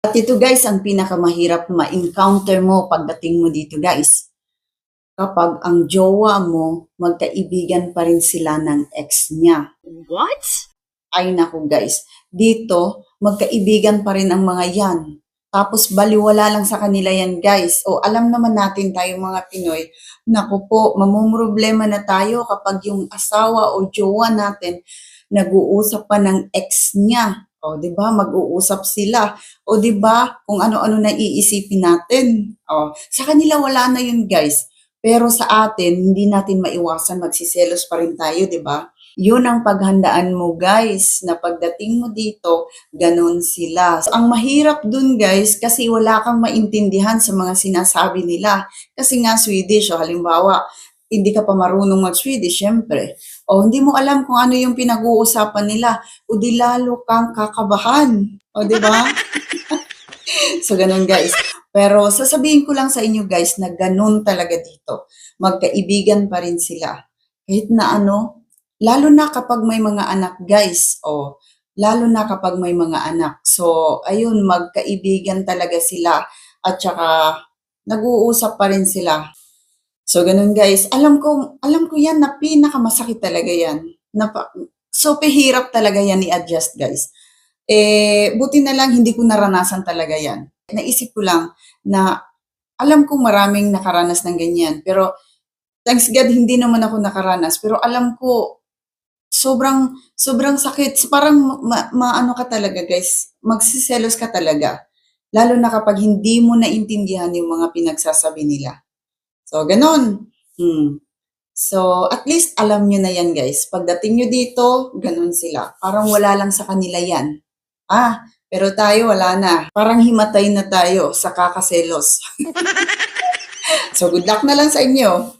At ito guys, ang pinakamahirap ma-encounter mo pagdating mo dito guys. Kapag ang jowa mo, magkaibigan pa rin sila ng ex niya. What? Ay naku guys, dito magkaibigan pa rin ang mga yan. Tapos baliwala lang sa kanila yan guys. O alam naman natin tayo mga Pinoy, naku po, mamumroblema na tayo kapag yung asawa o jowa natin nag-uusap pa ng ex niya. O, 'di ba? Mag-uusap sila. O, 'di ba? Kung ano-ano na iisipin natin. O, sa kanila wala na 'yun, guys. Pero sa atin, hindi natin maiwasan magsiselos pa rin tayo, 'di ba? 'Yun ang paghandaan mo, guys, na pagdating mo dito, ganun sila. So, ang mahirap dun, guys, kasi wala kang maintindihan sa mga sinasabi nila. Kasi nga Swedish, o halimbawa, hindi ka pa marunong mag-Swedish, syempre. O hindi mo alam kung ano yung pinag-uusapan nila, o di lalo kang kakabahan. O di ba? So ganun guys. Pero sasabihin ko lang sa inyo guys na ganun talaga dito. Magkaibigan pa rin sila. Kahit na ano, lalo na kapag may mga anak guys. O lalo na kapag may mga anak. So ayun, magkaibigan talaga sila. At saka nag-uusap pa rin sila. So ganun guys, alam ko yan na pinakamasakit talaga yan. So pahirap talaga yan i-adjust guys. Buti na lang hindi ko naranasan talaga yan. Naisip ko lang na alam ko maraming nakaranas ng ganyan. Pero thanks God hindi naman ako nakaranas. Pero alam ko sobrang sakit. So, parang maano ka talaga guys, magsiselos ka talaga. Lalo na kapag hindi mo naintindihan yung mga pinagsasabi nila. So, ganun. So, at least alam nyo na yan, guys. Pagdating nyo dito, ganun sila. Parang wala lang sa kanila yan. Pero tayo wala na. Parang himatay na tayo sa kakaselos. So, good luck na lang sa inyo.